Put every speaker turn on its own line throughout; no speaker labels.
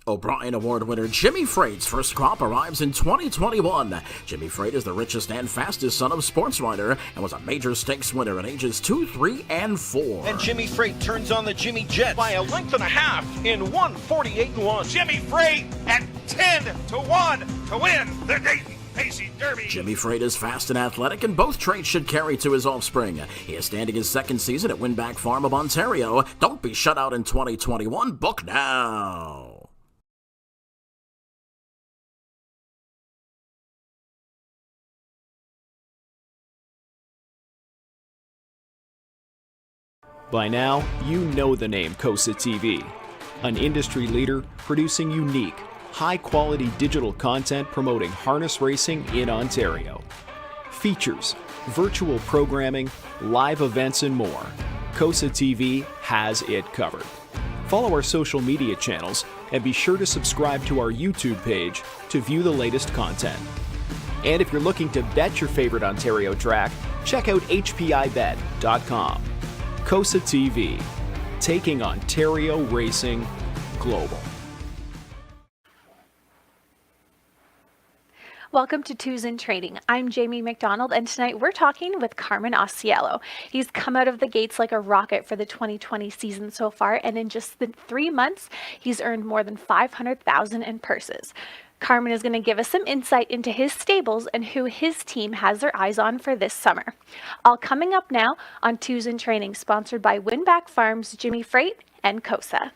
O'Brien Award winner Jimmy Freight's first crop arrives in 2021. Jimmy Freight is the richest and fastest son of sports writer and was a major stakes winner at ages 2, 3, and 4.
And Jimmy Freight turns on the Jimmy Jet by a length and a half in 1:48.1.
Jimmy Freight at 10-1 to win the Dayton Pacing Derby.
Jimmy Freight is fast and athletic, and both traits should carry to his offspring. He is standing his second season at Winback Farm of Ontario. Don't be shut out in 2021. Book now.
By now, you know the name KOSA TV, an industry leader producing unique, high-quality digital content promoting harness racing in Ontario. Features, virtual programming, live events, and more. KOSA TV has it covered. Follow our social media channels and be sure to subscribe to our YouTube page to view the latest content. And if you're looking to bet your favorite Ontario track, check out hpibet.com. KOSA TV, taking Ontario racing global.
Welcome to Twos in Trading. I'm Jaimi MacDonald, and tonight we're talking with Carmen Auciello. He's come out of the gates like a rocket for the 2020 season so far, and in just the 3 months, he's earned more than $500,000 in purses. Carmen is going to give us some insight into his stables and who his team has their eyes on for this summer. All coming up now on Twos in Training, sponsored by Winback Farms, Jimmy Freight, and KOSA.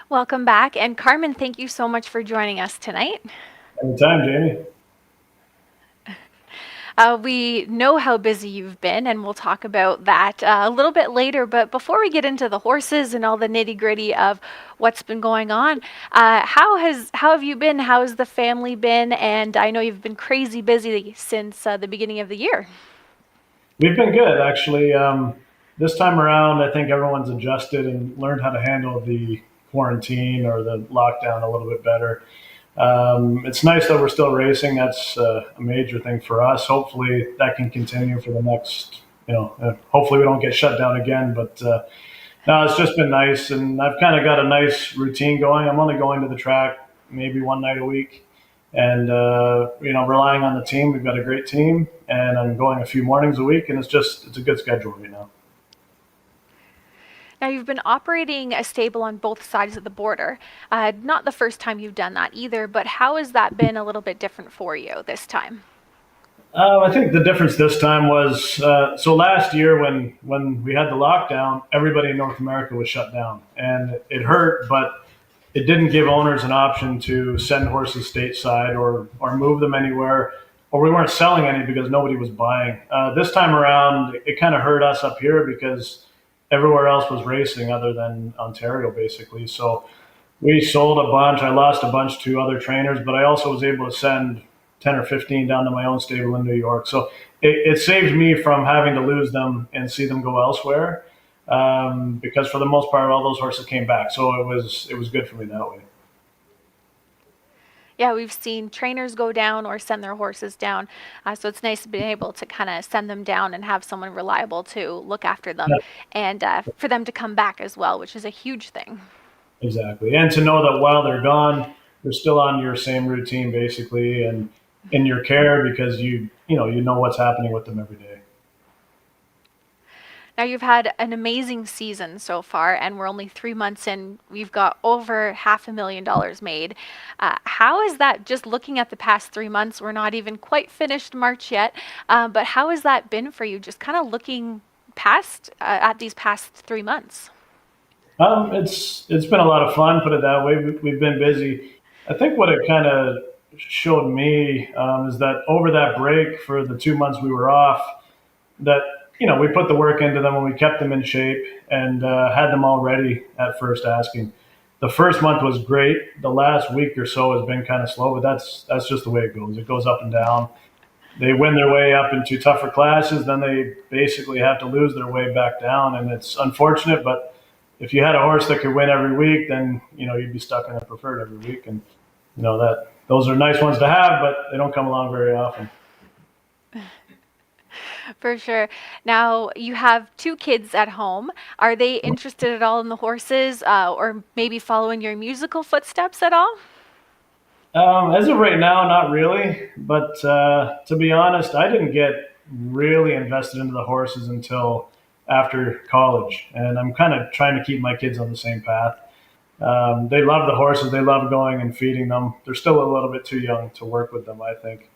Welcome back. And Carmen, thank you so much for joining us tonight.
Anytime, Jamie.
We know how busy you've been, and we'll talk about that a little bit later. But before we get into the horses and all the nitty-gritty of what's been going on, how have you been? How has the family been? And I know you've been crazy busy since the beginning of the year.
We've been good, actually. This time around, I think everyone's adjusted and learned how to handle the quarantine or the lockdown a little bit better. It's nice that we're still racing. That's a major thing for us. Hopefully that can continue for the next, hopefully we don't get shut down again. But no, it's just been nice. And I've kind of got a nice routine going. I'm only going to the track maybe one night a week and, relying on the team. We've got a great team and I'm going a few mornings a week, and it's a good schedule right now.
Now, you've been operating a stable on both sides of the border. Not the first time you've done that either, but how has that been a little bit different for you this time?
I think the difference this time was, so last year when we had the lockdown, everybody in North America was shut down. And it hurt, but it didn't give owners an option to send horses stateside or move them anywhere, or we weren't selling any because nobody was buying. This time around, it kind of hurt us up here because everywhere else was racing other than Ontario, basically. So we sold a bunch. I lost a bunch to other trainers, but I also was able to send 10 or 15 down to my own stable in New York. So it saved me from having to lose them and see them go elsewhere, because for the most part, all those horses came back. So it was good for me that way.
Yeah, we've seen trainers go down or send their horses down. So it's nice to be able to kind of send them down and have someone reliable to look after them, and for them to come back as well, which is a huge thing.
Exactly. And to know that while they're gone, they're still on your same routine basically and in your care, because you know what's happening with them every day.
Now, you've had an amazing season so far, and we're only 3 months in. We've got over $500,000 made. How is that, just looking at the past 3 months? We're not even quite finished March yet, but how has that been for you, just kind of looking past at these past 3 months?
It's been a lot of fun, put it that way. We've been busy. I think what it kind of showed me is that over that break for the 2 months we were off, that we put the work into them and we kept them in shape and had them all ready at first asking. The first month was great. The last week or so has been kind of slow, but that's just the way it goes. It goes up and down. They win their way up into tougher classes, then they basically have to lose their way back down, and it's unfortunate, but if you had a horse that could win every week, then, you'd be stuck in a preferred every week. And, those are nice ones to have, but they don't come along very often.
For sure. Now, you have two kids at home. Are they interested at all in the horses, or maybe following your musical footsteps at all?
As of right now, not really. But to be honest, I didn't get really invested into the horses until after college. And I'm kind of trying to keep my kids on the same path. They love the horses. They love going and feeding them. They're still a little bit too young to work with them, I think.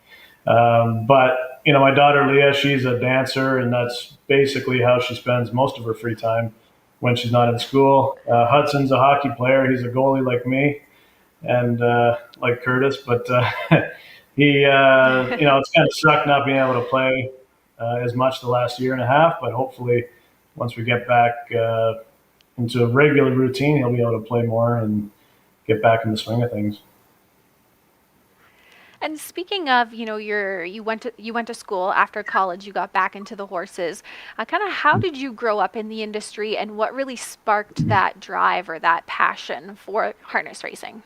But my daughter Leah, she's a dancer, and that's basically how she spends most of her free time when she's not in school. Hudson's a hockey player. He's a goalie like me, and like Curtis. But he, it's kind of sucked not being able to play as much the last year and a half. But hopefully, once we get back into a regular routine, he'll be able to play more and get back in the swing of things.
And speaking of, you went to school after college, you got back into the horses. Kind of how did you grow up in the industry, and what really sparked that drive or that passion for harness racing?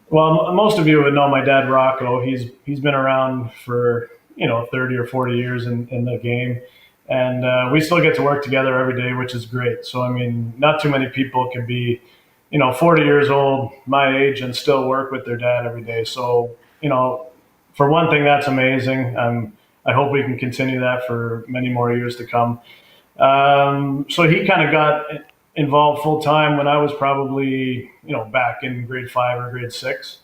Well, most of you would know my dad, Rocco. He's been around for 30 or 40 years in the game, and we still get to work together every day, which is great. So I mean, not too many people can be 40 years old, my age, and still work with their dad every day. So for one thing, that's amazing. I hope we can continue that for many more years to come. So he kind of got involved full time when I was probably, back in grade 5 or grade 6.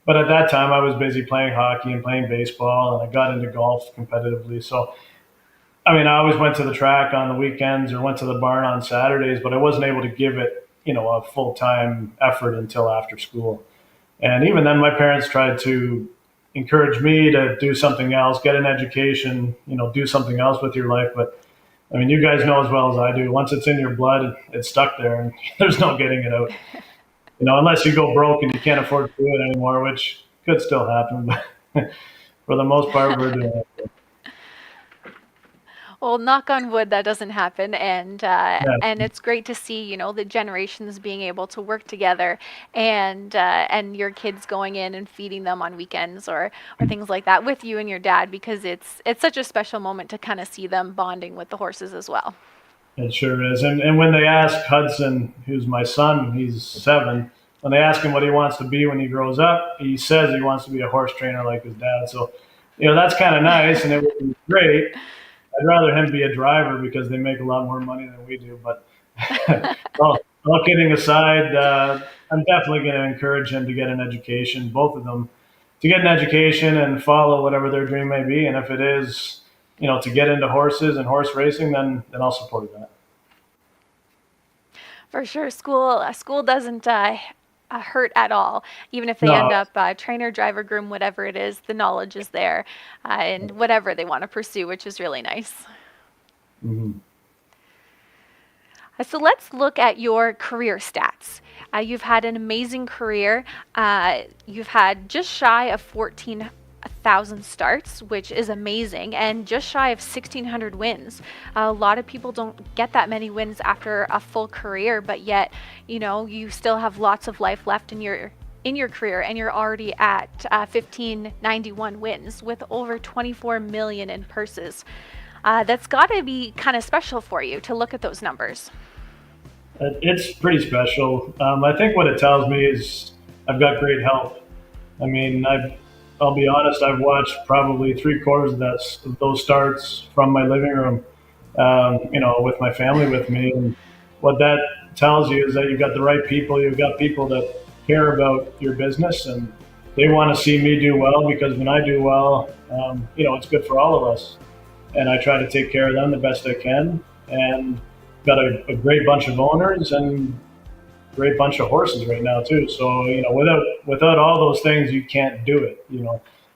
But at that time, I was busy playing hockey and playing baseball, and I got into golf competitively. So, I mean, I always went to the track on the weekends or went to the barn on Saturdays, but I wasn't able to give it, a full time effort until after school. And even then, my parents tried to encourage me to do something else, get an education, do something else with your life. But I mean, you guys know as well as I do, once it's in your blood, it's stuck there and there's no getting it out. Unless you go broke and you can't afford to do it anymore, which could still happen. But for the most part, we're doing it.
Well, knock on wood, that doesn't happen, and
Yeah.
and it's great to see, the generations being able to work together, and your kids going in and feeding them on weekends or things like that with you and your dad, because it's such a special moment to kind of see them bonding with the horses as well.
It sure is. And when they ask Hudson, who's my son, he's 7, when they ask him what he wants to be when he grows up, he says he wants to be a horse trainer like his dad. So, that's kind of nice, and it would be great. I'd rather him be a driver because they make a lot more money than we do. But all kidding aside, I'm definitely going to encourage him to get an education, both of them, to get an education and follow whatever their dream may be. And if it is, to get into horses and horse racing, then I'll support that.
For sure, school doesn't hurt at all. Even if they
No.
end up trainer, driver, groom, whatever it is, the knowledge is there, and whatever they want to pursue, which is really nice.
Mhm.
So let's look at your career stats. You've had an amazing career. You've had just shy of 14,000 starts, which is amazing, and just shy of 1,600 wins. A lot of people don't get that many wins after a full career, but yet, you still have lots of life left in your career, and you're already at 1,591 wins with over 24 million in purses. That's got to be kind of special for you to look at those numbers.
It's pretty special. I think what it tells me is I've got great health. I mean, I'll be honest, I've watched probably 3/4 of those starts from my living room, with my family with me. And what that tells you is that you've got the right people. You've got people that care about your business, and they want to see me do well, because when I do well, it's good for all of us. And I try to take care of them the best I can. And got a great bunch of owners and great bunch of horses right now too. So, without all those things, you can't do it.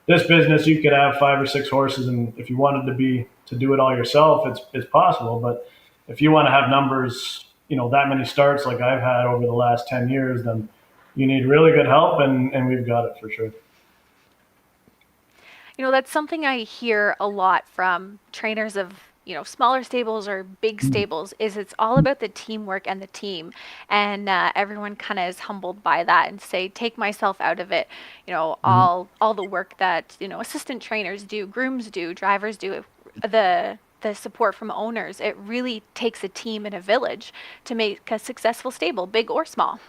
This business, you could have 5 or 6 horses, and if you wanted to do it all yourself, it's possible. But if you want to have numbers, that many starts like I've had over the last 10 years, then you need really good help, and we've got it for sure.
That's something I hear a lot from trainers of smaller stables or big stables, is it's all about the teamwork and the team. And everyone kind of is humbled by that and say, take myself out of it. All the work that, assistant trainers do, grooms do, drivers do, the support from owners. It really takes a team and a village to make a successful stable, big or small.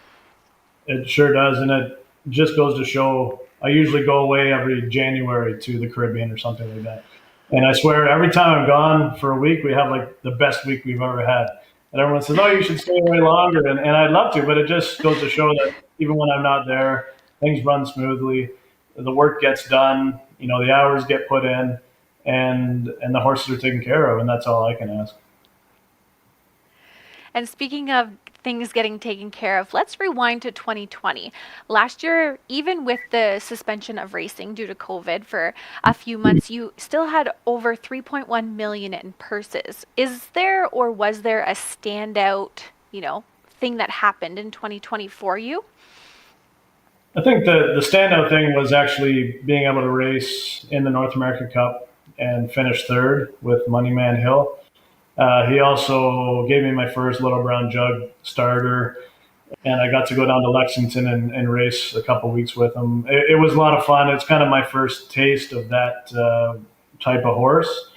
It sure does. And it just goes to show, I usually go away every January to the Caribbean or something like that. And I swear, every time I'm gone for a week, we have like the best week we've ever had. And everyone says, "Oh, you should stay away longer." And I'd love to, but it just goes to show that even when I'm not there, things run smoothly. The work gets done, the hours get put in, and the horses are taken care of. And that's all I can ask.
And speaking of things getting taken care of, let's rewind to 2020. Last year, even with the suspension of racing due to COVID for a few months, you still had over 3.1 million in purses. Is there, or was there, a standout, thing that happened in 2020 for you?
I think the standout thing was actually being able to race in the North American Cup and finish third with Moneyman Hill. He also gave me my first Little Brown Jug starter, and I got to go down to Lexington and race a couple weeks with him. It was a lot of fun. It's kind of my first taste of that type of horse.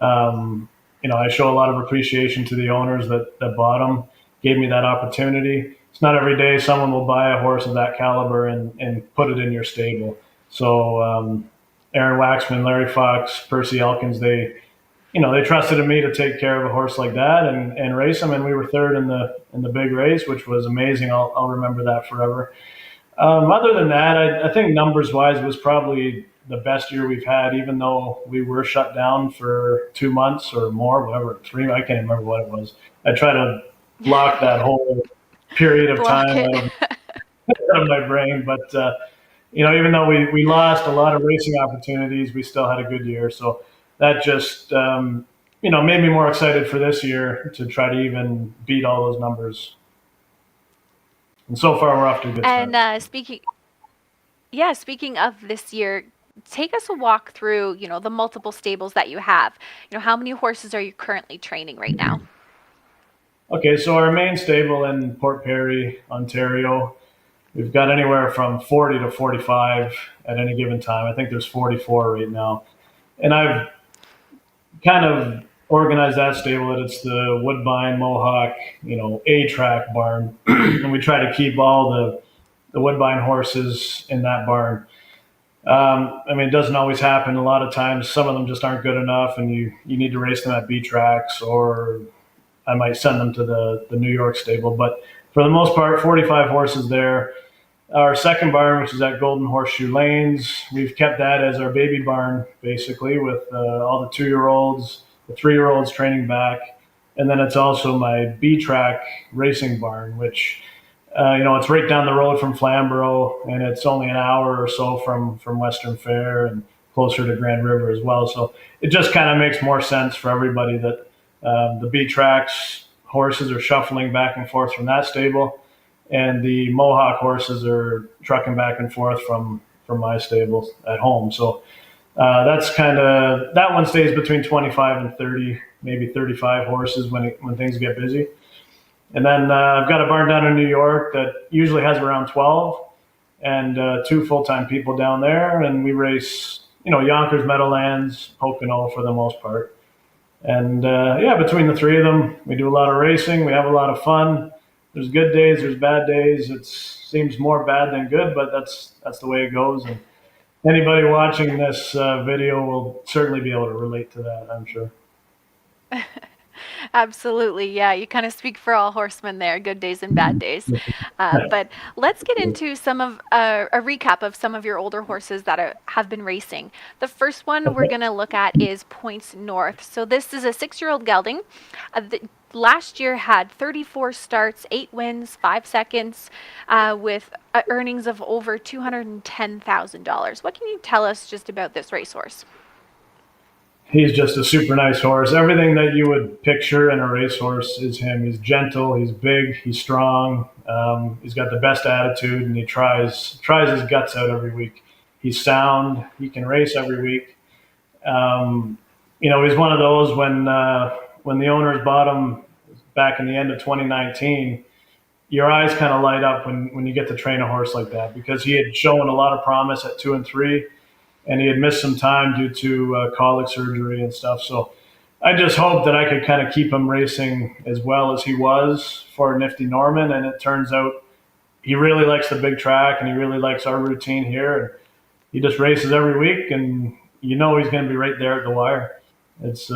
I show a lot of appreciation to the owners that bought him, gave me that opportunity. It's not every day someone will buy a horse of that caliber and put it in your stable. So Aaron Waxman, Larry Fox, Percy Elkins, they trusted in me to take care of a horse like that and race him, and we were third in the big race, which was amazing. I'll remember that forever. Other than that, I think numbers-wise was probably the best year we've had, even though we were shut down for 2 months or more, whatever, 3, I can't remember what it was. I try to block that whole period of time out of my brain, but even though we lost a lot of racing opportunities, we still had a good year. So that just made me more excited for this year to try to even beat all those numbers. And so far, we're off to a good start.
And speaking of this year, take us a walk through, the multiple stables that you have. How many horses are you currently training right now?
Okay, so our main stable in Port Perry, Ontario, we've got anywhere from 40 to 45 at any given time. I think there's 44 right now. And I've kind of organized that stable that it's the Woodbine, Mohawk, A-track barn. And we try to keep all the Woodbine horses in that barn. It doesn't always happen. A lot of times, some of them just aren't good enough, and you need to race them at B-tracks, or I might send them to the New York stable. But for the most part, 45 horses there. Our second barn, which is at Golden Horseshoe Lanes, we've kept that as our baby barn, basically, with all the 2-year-olds, the 3-year-olds training back. And then it's also my B-track racing barn, which, it's right down the road from Flamborough, and it's only an hour or so from Western Fair and closer to Grand River as well. So it just kind of makes more sense for everybody that the B-tracks horses are shuffling back and forth from that stable, and the Mohawk horses are trucking back and forth from my stables at home. So that's that one stays between 25 and 30, maybe 35 horses when things get busy. And then I've got a barn down in New York that usually has around 12, and 2 full-time people down there. And we race, Yonkers, Meadowlands, Pocono for the most part. And between the 3 of them, we do a lot of racing. We have a lot of fun. There's good days, there's bad days. It seems more bad than good, but that's the way it goes. And anybody watching this video will certainly be able to relate to that, I'm sure.
Absolutely. Yeah, you kind of speak for all horsemen there, good days and bad days. But let's get into some of a recap of some of your older horses that have been racing. The first one we're going to look at is Points North. So this is a 6-year-old gelding. Last year had 34 starts, 8 wins, 5 seconds, with earnings of over $210,000. What can you tell us just about this racehorse?
He's just a super nice horse. Everything that you would picture in a racehorse is him. He's gentle, he's big, he's strong, he's got the best attitude, and he tries his guts out every week. He's sound, he can race every week. he's one of those when the owners bought him back in the end of 2019, your eyes kind of light up when you get to train a horse like that, because he had shown a lot of promise at 2 and 3, and he had missed some time due to colic surgery and stuff. So I just hoped that I could kind of keep him racing as well as he was for Nifty Norman, and it turns out he really likes the big track and he really likes our routine here. And he just races every week, and he's going to be right there at the wire. It's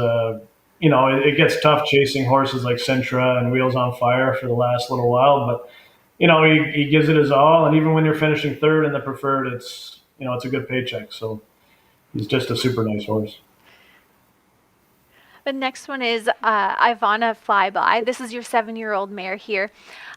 it gets tough chasing horses like Sintra and Wheels on Fire for the last little while, but he gives it his all, and even when you're finishing third in the preferred, it's a good paycheck. So he's just a super nice horse.
The next one is Ivana Flyby. This is your 7-year-old mare here.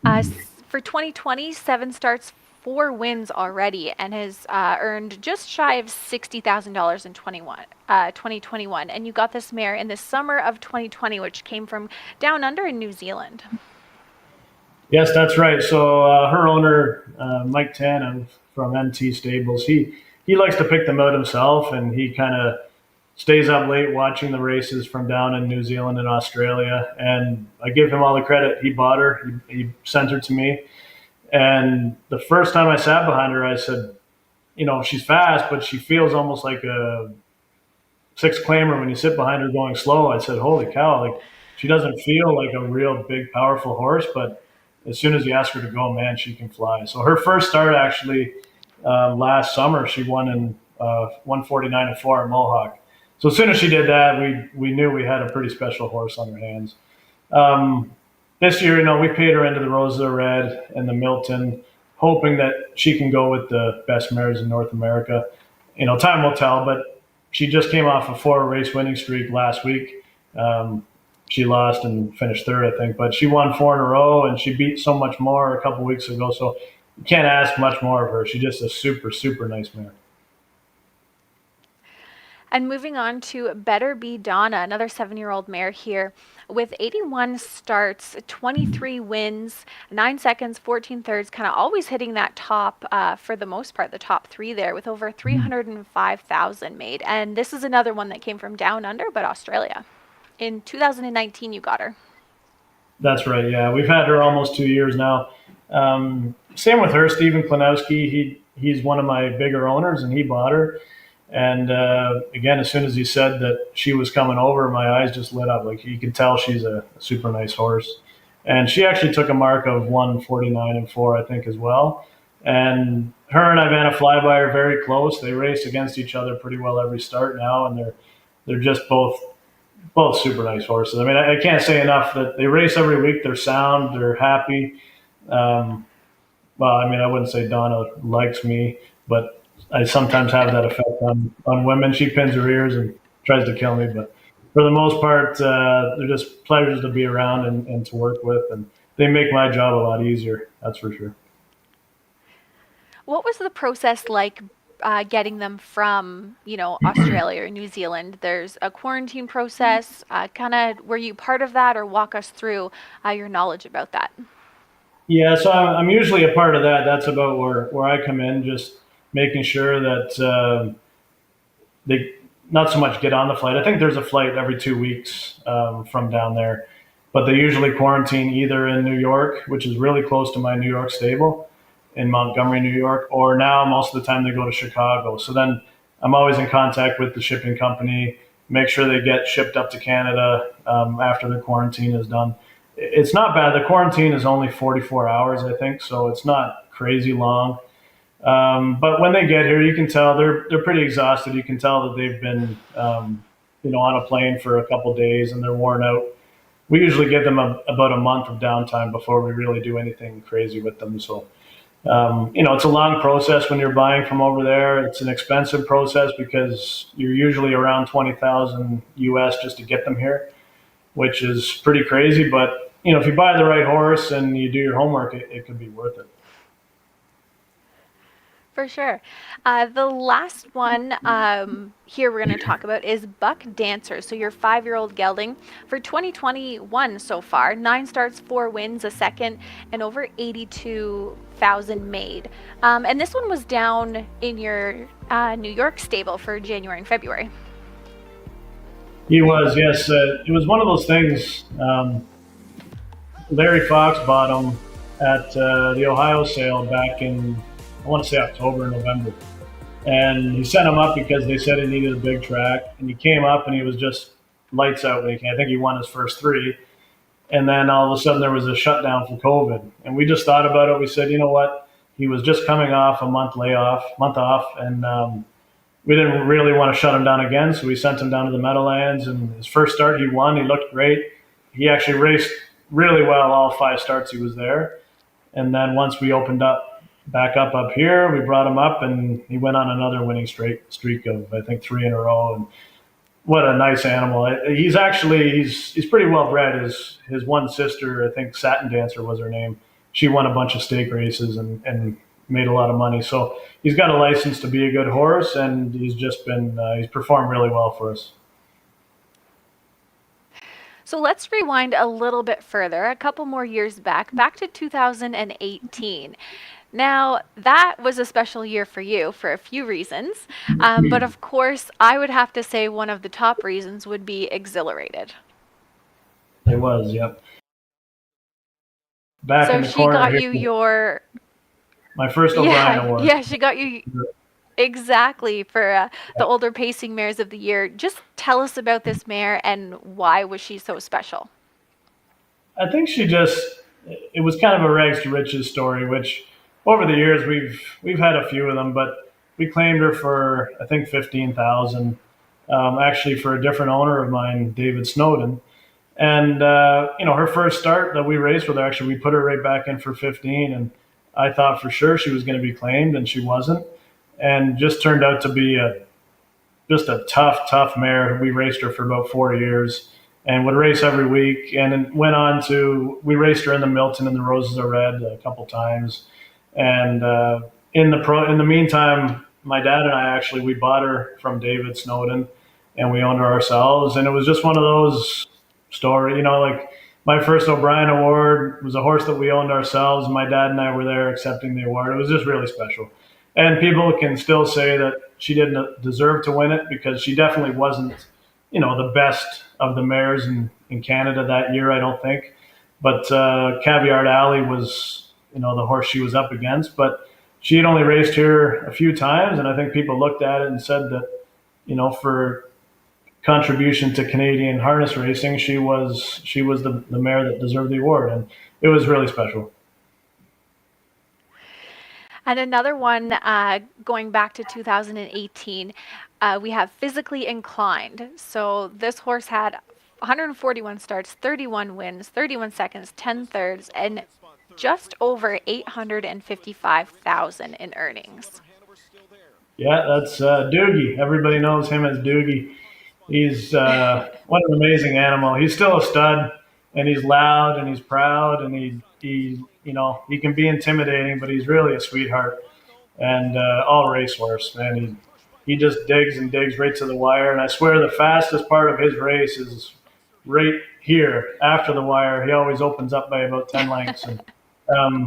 For 2020, 7 starts, 4 wins already, and has earned just shy of $60,000 in 2021. And you got this mare in the summer of 2020, which came from down under in New Zealand.
Yes, that's right. So her owner, Mike Tannen from MT Stables, he likes to pick them out himself, and he kind of stays up late watching the races from down in New Zealand and Australia. And I give him all the credit. He bought her. He sent her to me. And the first time I sat behind her, I said, she's fast, but she feels almost like a 6 claimer when you sit behind her going slow. I said, holy cow, like she doesn't feel like a real big, powerful horse, but as soon as you ask her to go, man, she can fly. So her first start actually last summer, she won in 149-4 at Mohawk. So as soon as she did that, we knew we had a pretty special horse on our hands. This year, we paid her into the Rosa Red and the Milton, hoping that she can go with the best mares in North America. Time will tell, but she just came off a 4-race winning streak last week. She lost and finished third, I think, but she won 4 in a row, and she beat So Much More a couple weeks ago. So you can't ask much more of her. She's just a super, super nice mare.
And moving on to Better Be Donna, another 7-year-old mare here with 81 starts, 23 wins, 9 seconds, 14 thirds, kind of always hitting that top, for the most part, the top 3 there with over 305,000 made. And this is another one that came from down under, but Australia. In 2019, you got her.
That's right. Yeah. We've had her almost 2 years now. Same with her, Stephen Klanowski. He's one of my bigger owners, and he bought her. And again, as soon as he said that she was coming over, my eyes just lit up. Like, you could tell she's a super nice horse. And she actually took a mark of 149-4, I think, as well. And her and Ivana Flyby are very close. They race against each other pretty well every start now, and they're just both super nice horses. I mean, I can't say enough that they race every week. They're sound. They're happy. Well, I mean, I wouldn't say Donna likes me, but I sometimes have that effect on women. She pins her ears and tries to kill me, but for the most part, they're just pleasures to be around and to work with, and they make my job a lot easier. That's for sure.
What was the process like getting them from, Australia or New Zealand? There's a quarantine process. Were you part of that, or walk us through your knowledge about that?
Yeah, so I'm usually a part of that. That's about where I come in, just making sure that they not so much get on the flight. I think there's a flight every 2 weeks from down there, but they usually quarantine either in New York, which is really close to my New York stable, in Montgomery, New York, or now most of the time they go to Chicago. So then I'm always in contact with the shipping company, make sure they get shipped up to Canada after the quarantine is done. It's not bad. The quarantine is only 44 hours, I think, so it's not crazy long. But when they get here, you can tell they're pretty exhausted. You can tell that they've been, on a plane for a couple days and they're worn out. We usually give them about a month of downtime before we really do anything crazy with them. So, it's a long process when you're buying from over there. It's an expensive process because you're usually around 20,000 US just to get them here, which is pretty crazy. But, if you buy the right horse and you do your homework, it could be worth it.
For sure. The last one here we're going to talk about is Buck Dancer. So your 5-year-old gelding for 2021 so far, 9 starts, 4 wins, a second, and over 82,000 made. And this one was down in your New York stable for January and February.
He was, yes. It was one of those things. Larry Fox bought him at the Ohio sale back in, I want to say October, November. And he sent him up because they said he needed a big track. And he came up and he was just lights out when he came. I think he won his first three. And then all of a sudden there was a shutdown for COVID. And we just thought about it. We said, you know what? He was just coming off a month off. And we didn't really want to shut him down again. So we sent him down to the Meadowlands. And his first start, he won. He looked great. He actually raced really well all 5 starts he was there. And then once we opened back up here, we brought him up and he went on another winning streak of, I think, 3 in a row. And what a nice animal. He's pretty well bred. His one sister, I think Satin Dancer was her name. She won a bunch of stake races and made a lot of money. So he's got a license to be a good horse, and he's performed really well for us.
So let's rewind a little bit further, a couple more years back to 2018. Now, that was a special year for you for a few reasons. But of course, I would have to say one of the top reasons would be Exhilarated.
It was, yep. Back
So
in the
she
corner
got
here,
you
my first O'Brien award.
Yeah, she got you exactly for the older pacing mares of the year. Just tell us about this mare and why was she so special?
I think it was kind of a rags to riches story, which over the years we've had a few of them, but we claimed her for, I think, 15,000, actually for a different owner of mine, David Snowden. And her first start that we raced with her, actually we put her right back in for 15, and I thought for sure she was going to be claimed, and she wasn't, and just turned out to be just a tough mare. We raced her for about 4 years and would race every week, and then we raced her in the Milton and the Roses Are Red a couple times. And in the meantime, my dad and I we bought her from David Snowden, and we owned her ourselves. And it was just one of those stories, like my first O'Brien award was a horse that we owned ourselves. My dad and I were there accepting the award. It was just really special. And people can still say that she didn't deserve to win it because she definitely wasn't, the best of the mares in Canada that year, I don't think. But Caviar Alley was, the horse she was up against. But she had only raced here a few times, and I think people looked at it and said that, for contribution to Canadian harness racing, she was the mare that deserved the award, and it was really special.
And another one, going back to 2018, we have Physically Inclined. So this horse had 141 starts, 31 wins, 31 seconds, 10 thirds, and just over 855,000 in earnings.
Yeah, that's Doogie. Everybody knows him as Doogie. He's what an amazing animal. He's still a stud, and he's loud and he's proud, and he can be intimidating, but he's really a sweetheart. And all racehorse, man, he just digs and digs right to the wire. And I swear the fastest part of his race is right here after the wire. He always opens up by about 10 lengths, and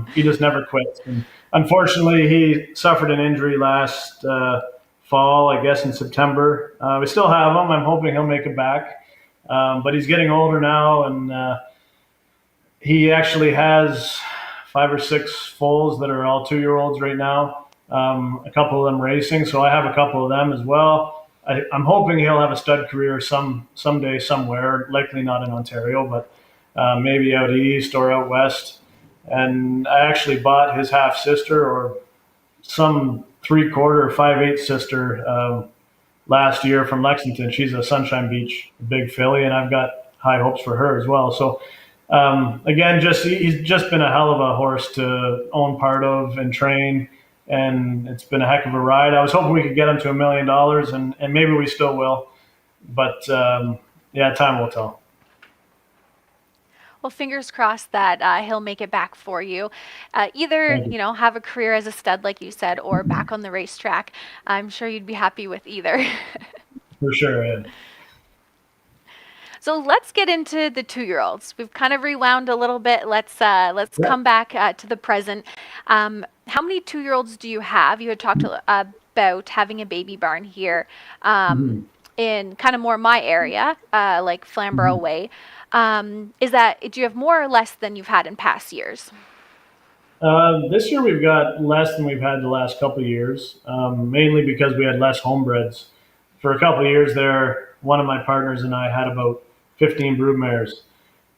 he just never quits. And unfortunately, he suffered an injury last fall, I guess in September. We still have him. I'm hoping he'll make it back. But he's getting older now, and he actually has 5 or 6 foals that are all 2-year-olds right now. A couple of them racing, so I have a couple of them as well. I'm hoping he'll have a stud career someday somewhere, likely not in Ontario, but maybe out east or out west. And I actually bought his half sister, or some 3/4 or 5/8 sister, last year from Lexington. She's a Sunshine Beach big filly, and I've got high hopes for her as well. So again, he's just been a hell of a horse to own part of and train, and it's been a heck of a ride. I was hoping we could get him to $1 million, and maybe we still will, but yeah, time will tell.
Well, fingers crossed that he'll make it back for you. Either, have a career as a stud, like you said, or back on the racetrack. I'm sure you'd be happy with either.
For sure, yeah.
So let's get into the 2-year-olds. We've kind of rewound a little bit. Let's come back to the present. How many 2-year-olds do you have? You had talked about having a baby barn here. in kind of more my area, like Flamborough Way. Do you have more or less than you've had in past years?
This year we've got less than we've had the last couple of years, mainly because we had less homebreds. For a couple of years there, one of my partners and I had about 15 broodmares,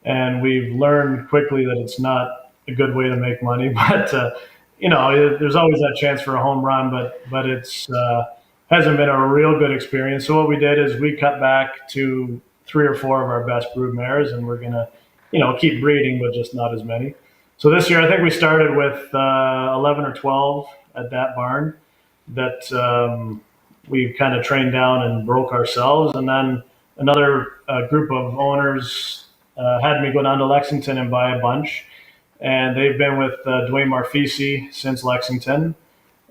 and we've learned quickly that it's not a good way to make money. But there's always that chance for a home run, but it's hasn't been a real good experience. So what we did is we cut back to 3 or 4 of our best broodmares, and we're gonna keep breeding, but just not as many. So this year, I think we started with 11 or 12 at that barn that we kind of trained down and broke ourselves. And then another group of owners had me go down to Lexington and buy a bunch. And they've been with Dwayne Marfisi since Lexington.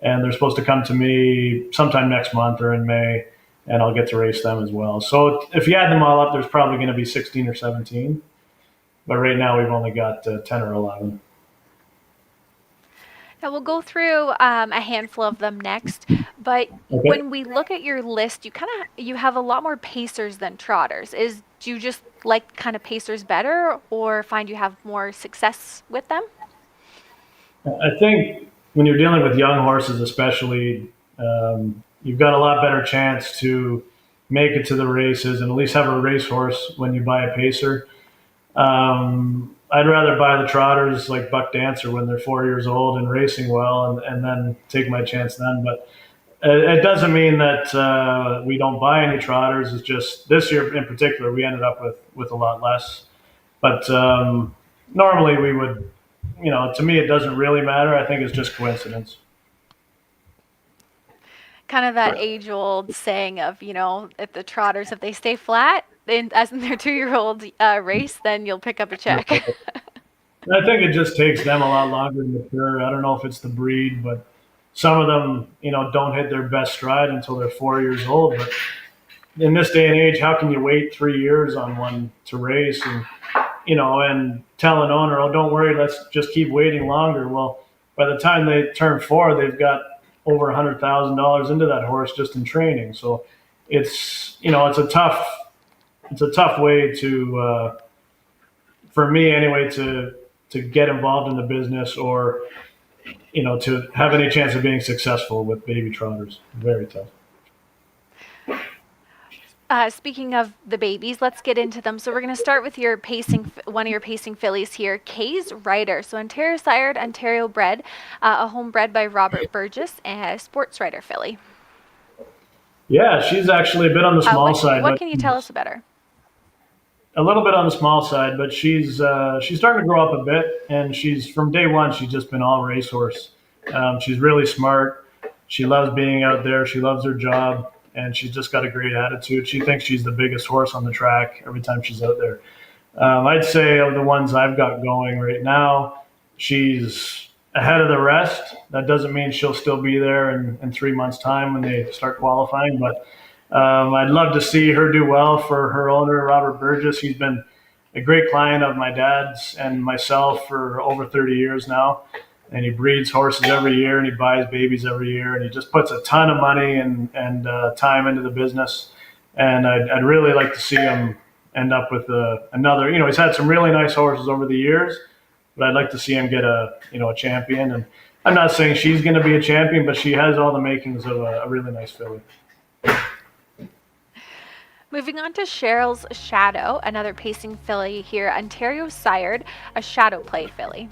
And they're supposed to come to me sometime next month or in May, and I'll get to race them as well. So if you add them all up, there's probably going to be 16 or 17. But right now we've only got 10 or 11.
Now we'll go through a handful of them next, but
Okay.
when we look at your list, you have a lot more pacers than trotters. Do you just like kind of pacers better, or find you have more success with them?
I think when you're dealing with young horses, especially, you've got a lot better chance to make it to the races and at least have a racehorse when you buy a pacer. I'd rather buy the trotters like Buck Dancer when they're 4 years old and racing well, and then take my chance then. But it doesn't mean that we don't buy any trotters. It's just this year in particular, we ended up with a lot less. But normally we would, to me, it doesn't really matter. I think it's just coincidence.
Kind of that age-old saying of, if the trotters, if they stay flat, as in their 2-year-old race, then you'll pick up a check.
I think it just takes them a lot longer to mature. I don't know if it's the breed, but some of them, don't hit their best stride until they're 4 years old. But in this day and age, how can you wait 3 years on one to race and tell an owner, oh, don't worry, let's just keep waiting longer. Well, by the time they turn 4, they've got over $100,000 into that horse just in training. So it's a tough way to, for me anyway, to get involved in the business or, to have any chance of being successful with baby trotters. Very tough.
Speaking of the babies, let's get into them. So we're going to start with one of your pacing fillies here, Kay's Rider. So Ontario sired, Ontario bred, a home bred by Robert Burgess, and a sports rider filly.
Yeah, she's actually a bit on the small side.
What can you tell us about her?
A little bit on the small side, but she's starting to grow up a bit, and she's from day one. She's just been all racehorse. She's really smart. She loves being out there. She loves her job, and she's just got a great attitude. She thinks she's the biggest horse on the track every time she's out there. I'd say of the ones I've got going right now, she's ahead of the rest. That doesn't mean she'll still be there in 3 months' time when they start qualifying, but I'd love to see her do well for her owner, Robert Burgess. He's been a great client of my dad's and myself for over 30 years now. And he breeds horses every year, and he buys babies every year, and he just puts a ton of money and time into the business. And I'd really like to see him end up with another. He's had some really nice horses over the years, but I'd like to see him get a champion. And I'm not saying she's going to be a champion, but she has all the makings of a really nice filly.
Moving on to Cheryl's Shadow, another pacing filly here, Ontario sired, a shadow play filly.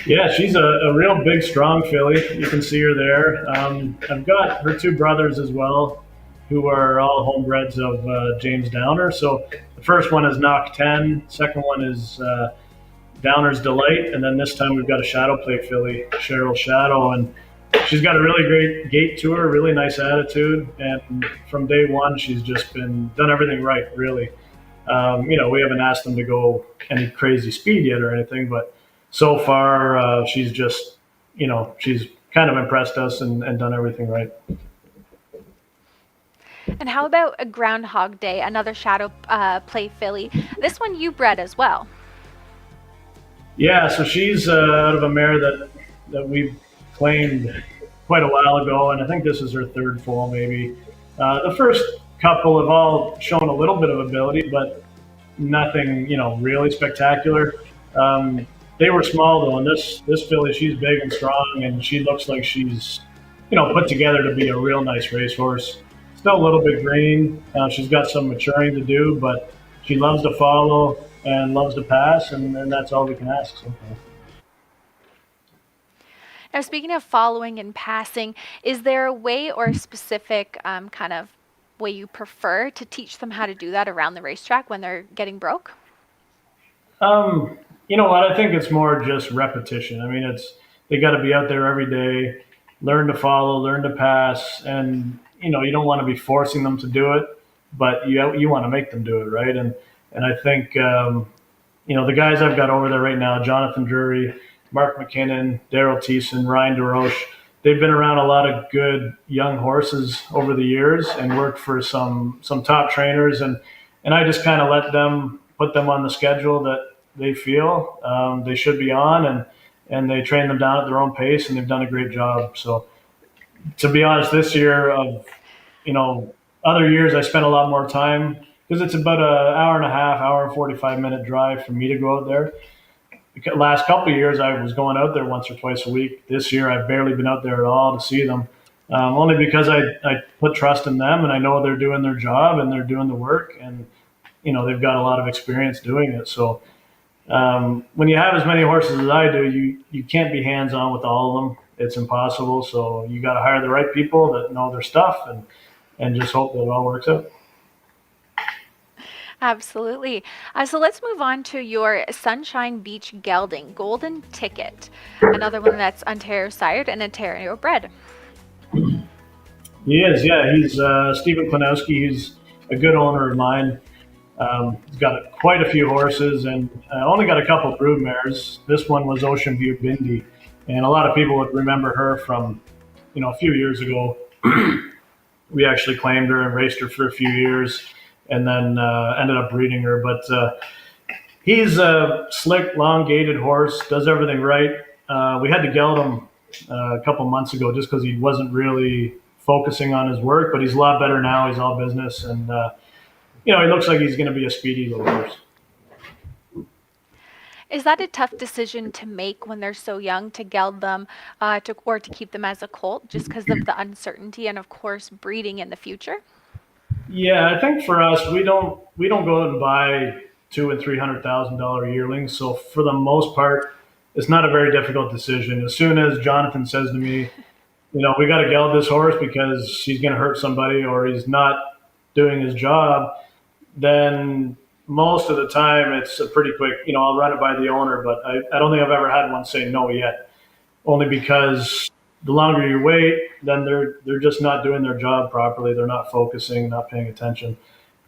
Yeah, she's a real big, strong filly. You can see her there. I've got her 2 brothers as well, who are all homebreds of James Downer. So the first one is Knock 10. Second one is Downer's Delight. And then this time we've got a shadow play filly, Cheryl Shadow. And she's got a really great gait to her, really nice attitude. And from day one, she's just done everything right, really. We haven't asked them to go any crazy speed yet or anything, but so far, she's just, she's kind of impressed us and done everything right.
And how about a Groundhog Day, another shadow play filly? This one you bred as well.
Yeah, so she's out of a mare that we claimed quite a while ago, and I think this is her 3rd foal maybe. The first couple have all shown a little bit of ability, but nothing, really spectacular. They were small though, and this filly, she's big and strong, and she looks like she's, put together to be a real nice racehorse. Still a little bit green. She's got some maturing to do, but she loves to follow and loves to pass, and that's all we can ask. So.
Now, speaking of following and passing, is there a way or a specific kind of way you prefer to teach them how to do that around the racetrack when they're getting broke?
You know what? I think it's more just repetition. I mean, they got to be out there every day, learn to follow, learn to pass, and you don't want to be forcing them to do it, but you want to make them do it, right? And I think the guys I've got over there right now, Jonathan Drury, Mark McKinnon, Daryl Thiessen, Ryan DeRoche, they've been around a lot of good young horses over the years and worked for some top trainers, and I just kind of let them put them on the schedule that they feel they should be on, and they train them down at their own pace, and they've done a great job. So to be honest, this year other years I spent a lot more time because it's about an hour and a half, hour and 45-minute drive for me to go out there. The last couple of years I was going out there once or twice a week. This year I've barely been out there at all to see them, only because I put trust in them, and I know they're doing their job and they're doing the work, and they've got a lot of experience doing it. So when you have as many horses as I do, you can't be hands-on with all of them. It's impossible. So you got to hire the right people that know their stuff, and just hope that it all works out.
Absolutely. So let's move on to your Sunshine Beach gelding, Golden Ticket, another one that's Ontario sired and Ontario bred.
He is, yeah. He's Stephen Klinowski. He's a good owner of mine. He's got quite a few horses, and only got a couple brood mares. This one was Ocean View Bindi, and a lot of people would remember her from, a few years ago. We actually claimed her and raced her for a few years, and then ended up breeding her. But he's a slick, long-gaited horse, does everything right. We had to geld him a couple months ago just because he wasn't really focusing on his work, but he's a lot better now. He's all business, and he looks like he's going to be a speedy little horse.
Is that a tough decision to make when they're so young, to geld them or to keep them as a colt, just because of the uncertainty and, of course, breeding in the future?
Yeah, I think for us, we don't go out and buy $200,000 and $300,000 yearlings. So for the most part, it's not a very difficult decision. As soon as Jonathan says to me, we got to geld this horse because he's going to hurt somebody or he's not doing his job, then most of the time it's a pretty quick, I'll run it by the owner, but I don't think I've ever had one say no yet, only because the longer you wait, then they're just not doing their job properly. They're not focusing, not paying attention.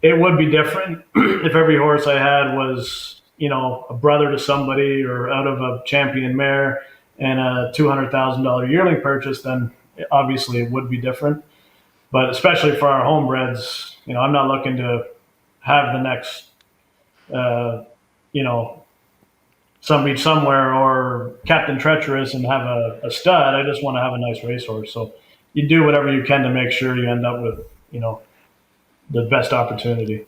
It would be different if every horse I had was, a brother to somebody or out of a champion mare and a $200,000 yearling purchase, then obviously it would be different. But especially for our homebreds, I'm not looking to have the next, Some Beach Somewhere or Captain Treacherous and have a stud. I just want to have a nice racehorse. So you do whatever you can to make sure you end up with, the best opportunity.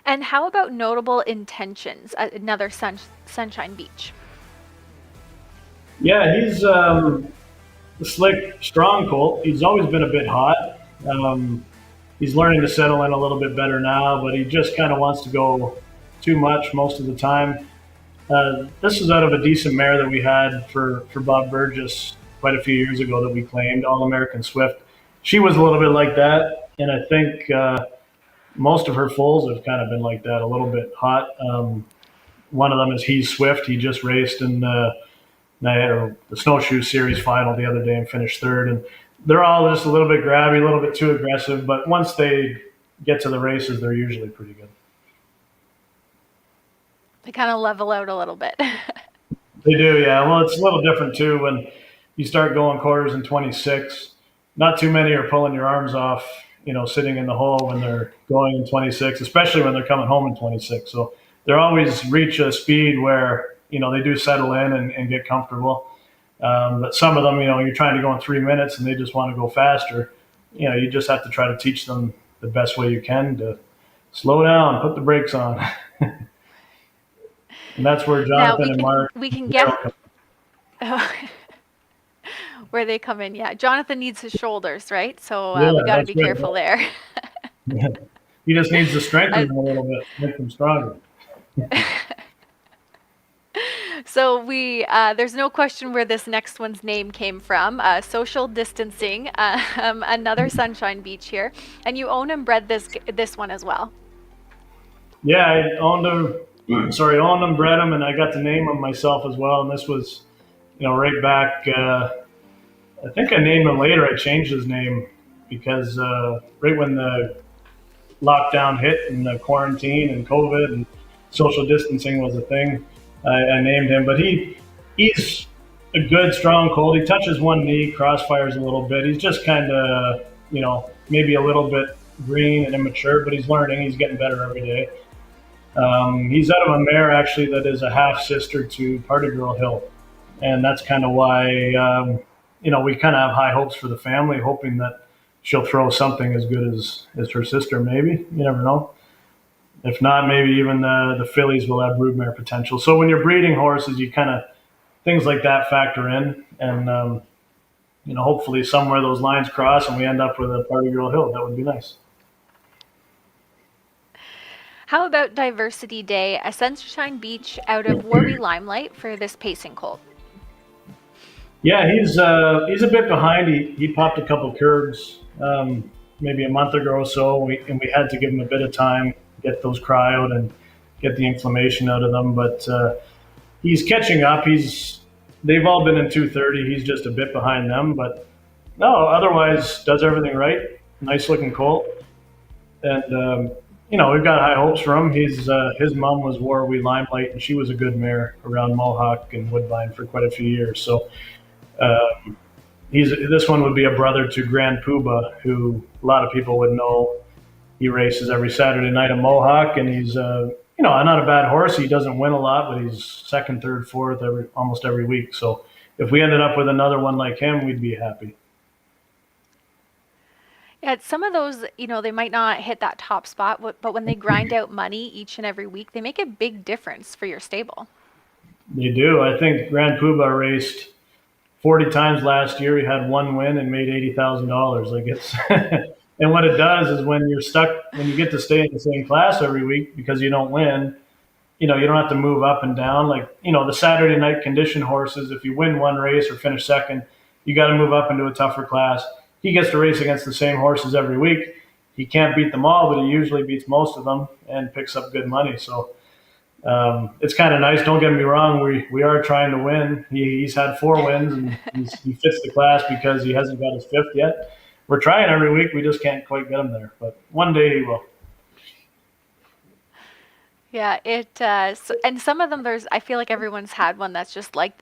And how about Notable Intentions, another Sunshine Beach?
Yeah, he's a slick, strong colt. He's always been a bit hot. He's learning to settle in a little bit better now, but he just kind of wants to go too much most of the time. This is out of a decent mare that we had for Bob Burgess quite a few years ago that we claimed, All-American Swift. She was a little bit like that, and I think most of her foals have kind of been like that, a little bit hot. One of them is He's Swift. He just raced in the Snowshoe Series final the other day and finished third. And they're all just a little bit grabby, a little bit too aggressive, but once they get to the races, they're usually pretty good.
They kind of level out a little bit.
They do, yeah. Well, it's a little different too when you start going quarters in 26. Not too many are pulling your arms off, sitting in the hole when they're going in 26, especially when they're coming home in 26. So they always reach a speed where, they do settle in and get comfortable. But some of them, you're trying to go in 3 minutes and they just want to go faster. you just have to try to teach them the best way you can to slow down, put the brakes on. And that's where
Now
Jonathan and Mark
we can
and
get
Cheryl come.
where they come in. Yeah, Jonathan needs his shoulders, right? So
Yeah,
we got to
that's
be
right.
careful there.
He just needs to strengthen
Uh,
them a little bit, make them stronger.
So there's no question where this next one's name came from. Social distancing, another Sunshine Beach here, and you own and bred this one as well.
Yeah, I owned them, bred them, and I got to name them myself as well. And this was, right back. I think I named him later. I changed his name because right when the lockdown hit and the quarantine and COVID and social distancing was a thing, I named him. But he's a good, strong colt. He touches one knee, crossfires a little bit. He's just kind of, maybe a little bit green and immature, but he's learning. He's getting better every day. He's out of a mare actually that is a half sister to Party Girl Hill, and that's kind of why we kind of have high hopes for the family, hoping that she'll throw something as good as her sister. Maybe, you never know. If not, maybe even the fillies will have broodmare potential. So when you're breeding horses, you kind of things like that factor in, and hopefully somewhere those lines cross and we end up with a Party Girl Hill. That would be nice.
How about Diversity Day, a Sunshine Beach out of Warby Limelight for this pacing colt?
Yeah, he's a bit behind. He popped a couple curbs maybe a month ago or so, and we had to give him a bit of time, get those cryoed and get the inflammation out of them. But he's catching up. They've all been in 230. He's just a bit behind them, but no, otherwise does everything right. Nice looking colt, and we've got high hopes for him. His mom was Warby Limelight, and she was a good mare around Mohawk and Woodbine for quite a few years. So this one would be a brother to Grand Poobah, who a lot of people would know. He races every Saturday night at Mohawk, and he's not a bad horse. He doesn't win a lot, but he's second, third, fourth almost every week. So if we ended up with another one like him, we'd be happy.
Yeah, some of those, they might not hit that top spot, but when they grind out money each and every week, they make a big difference for your stable.
They do. I think Grand Poobah raced 40 times last year. He had one win and made $80,000. Like it's, and what it does is when you get to stay in the same class every week because you don't win, you don't have to move up and down. Like, the Saturday night condition horses, if you win one race or finish second, you got to move up into a tougher class. He gets to race against the same horses every week. He can't beat them all, but he usually beats most of them and picks up good money. So it's kind of nice. Don't get me wrong. We are trying to win. He's had 4 wins, and he fits the class because he hasn't got his 5th yet. We're trying every week. We just can't quite get him there. But one day he will.
Yeah, and some of them, I feel like everyone's had one that's just like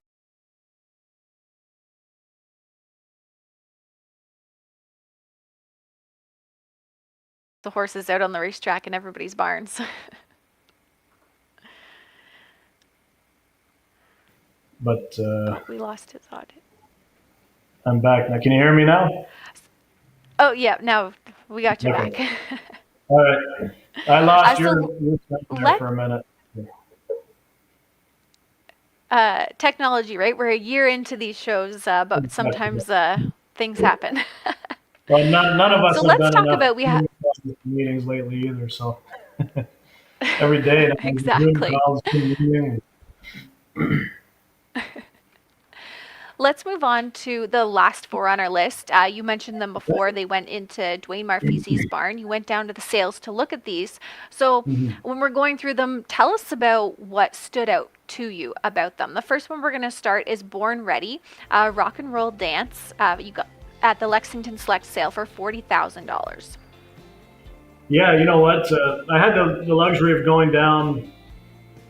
the horses out on the racetrack in everybody's barns.
But
we lost his audio.
I'm back now. Can you hear me now?
Oh yeah, now we got you
Okay.
back.
All right. I lost your
let-
for a minute.
Technology, right? We're a year into these shows, but sometimes things happen.
Well, none of us
So
have
let's
done
talk
enough
about
meetings lately either. So every day,
Exactly.
calls, meeting.
Let's move on to the last 4 on our list. You mentioned them before. They went into Dwayne Marfisi's barn. You went down to the sales to look at these. So when we're going through them, tell us about what stood out to you about them. The first one we're going to start is Born Ready, Rock and Roll Dance. You got at the Lexington Select sale for $40,000.
Yeah, you know what? I had the luxury of going down,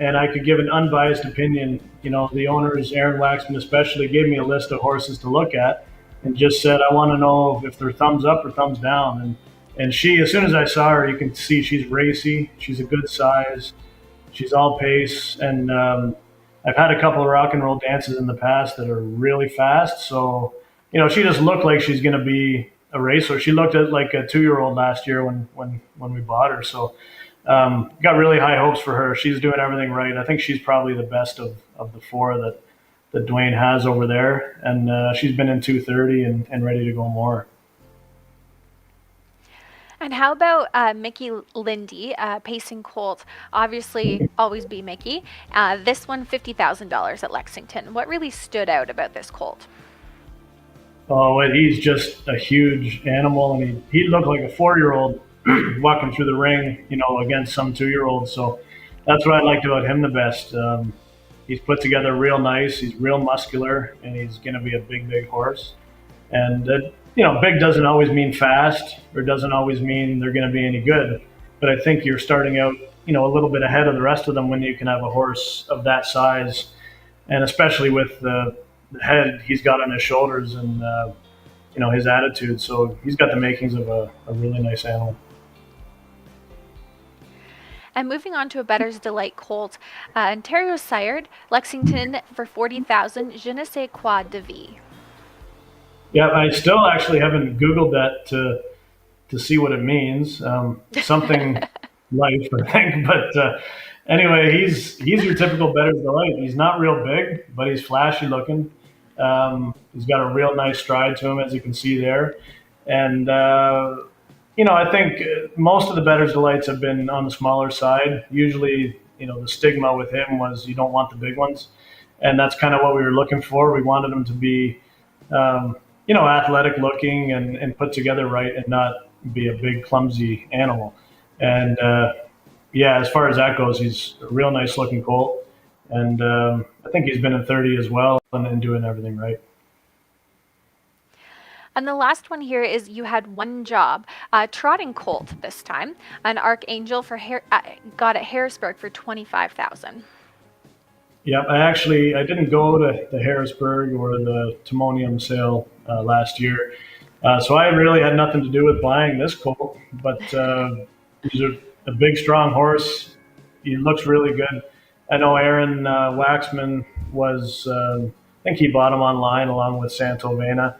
and I could give an unbiased opinion. The owners, Aaron Waxman especially, gave me a list of horses to look at and just said, I want to know if they're thumbs up or thumbs down. And she, as soon as I saw her, you can see she's racy. She's a good size. She's all pace. And I've had a couple of rock and roll dances in the past that are really fast. So, she just looked like she's going to be a racer. She looked at like a 2-year-old last year when we bought her. So got really high hopes for her. She's doing everything right. I think she's probably the best of the four that Dwayne has over there. And she's been in 230 and ready to go more.
And how about Mickey Lindy, pacing colt? Obviously, always be Mickey. This one, $50,000 at Lexington. What really stood out about this colt?
Oh, and he's just a huge animal, and he looked like a 4-year-old walking through the ring, against some 2-year-olds. So that's what I liked about him the best. He's put together real nice. He's real muscular, and he's going to be a big horse. And big doesn't always mean fast, or doesn't always mean they're going to be any good. But I think you're starting out, a little bit ahead of the rest of them when you can have a horse of that size, and especially with the head he's got on his shoulders and his attitude. So he's got the makings of a really nice animal.
And moving on to a Bettor's Delight colt, Ontario sired, Lexington for $40,000, Je ne sais quoi de vie.
Yeah, I still actually haven't Googled that to see what it means. Something life, I think. But anyway, he's your typical Bettor's Delight. He's not real big, but he's flashy looking. He's got a real nice stride to him, as you can see there. And, I think most of the Bettor's Delights have been on the smaller side. Usually, the stigma with him was you don't want the big ones. And that's kind of what we were looking for. We wanted him to be, athletic looking and put together right, and not be a big, clumsy animal. And, as far as that goes, he's a real nice looking colt. And I think he's been in 30 as well and doing everything right.
And the last one here is you had one job, trotting colt this time, an Archangel got at Harrisburg for $25,000.
Yeah, I didn't go to the Harrisburg or the Timonium sale last year, so I really had nothing to do with buying this colt. But he's a big, strong horse. He looks really good. I know Aaron Waxman was, I think he bought him online along with Santovena.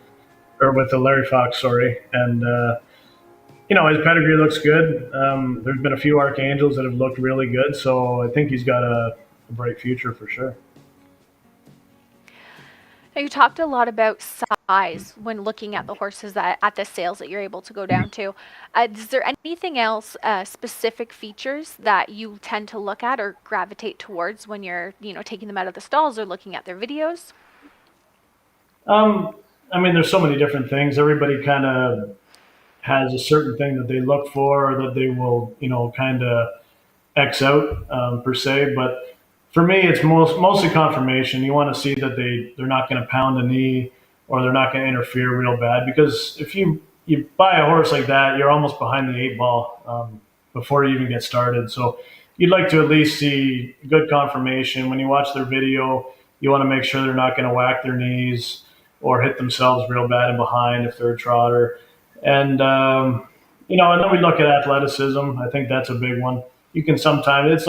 Or with the Larry Fox, sorry. And, his pedigree looks good. There's been a few Archangels that have looked really good, so I think he's got a bright future for sure.
Now, you talked a lot about size when looking at the horses at the sales that you're able to go down to. Is there anything else, specific features that you tend to look at or gravitate towards when you're, taking them out of the stalls or looking at their videos?
There's so many different things. Everybody kind of has a certain thing that they look for, or that they will, kind of X out per se. But for me, it's mostly confirmation. You want to see that they're not going to pound a knee, or they're not going to interfere real bad. Because if you buy a horse like that, you're almost behind the 8-ball before you even get started. So you'd like to at least see good confirmation. When you watch their video, you want to make sure they're not going to whack their knees or hit themselves real bad and behind if they're a trotter. And, and then we look at athleticism. I think that's a big one. You can sometimes,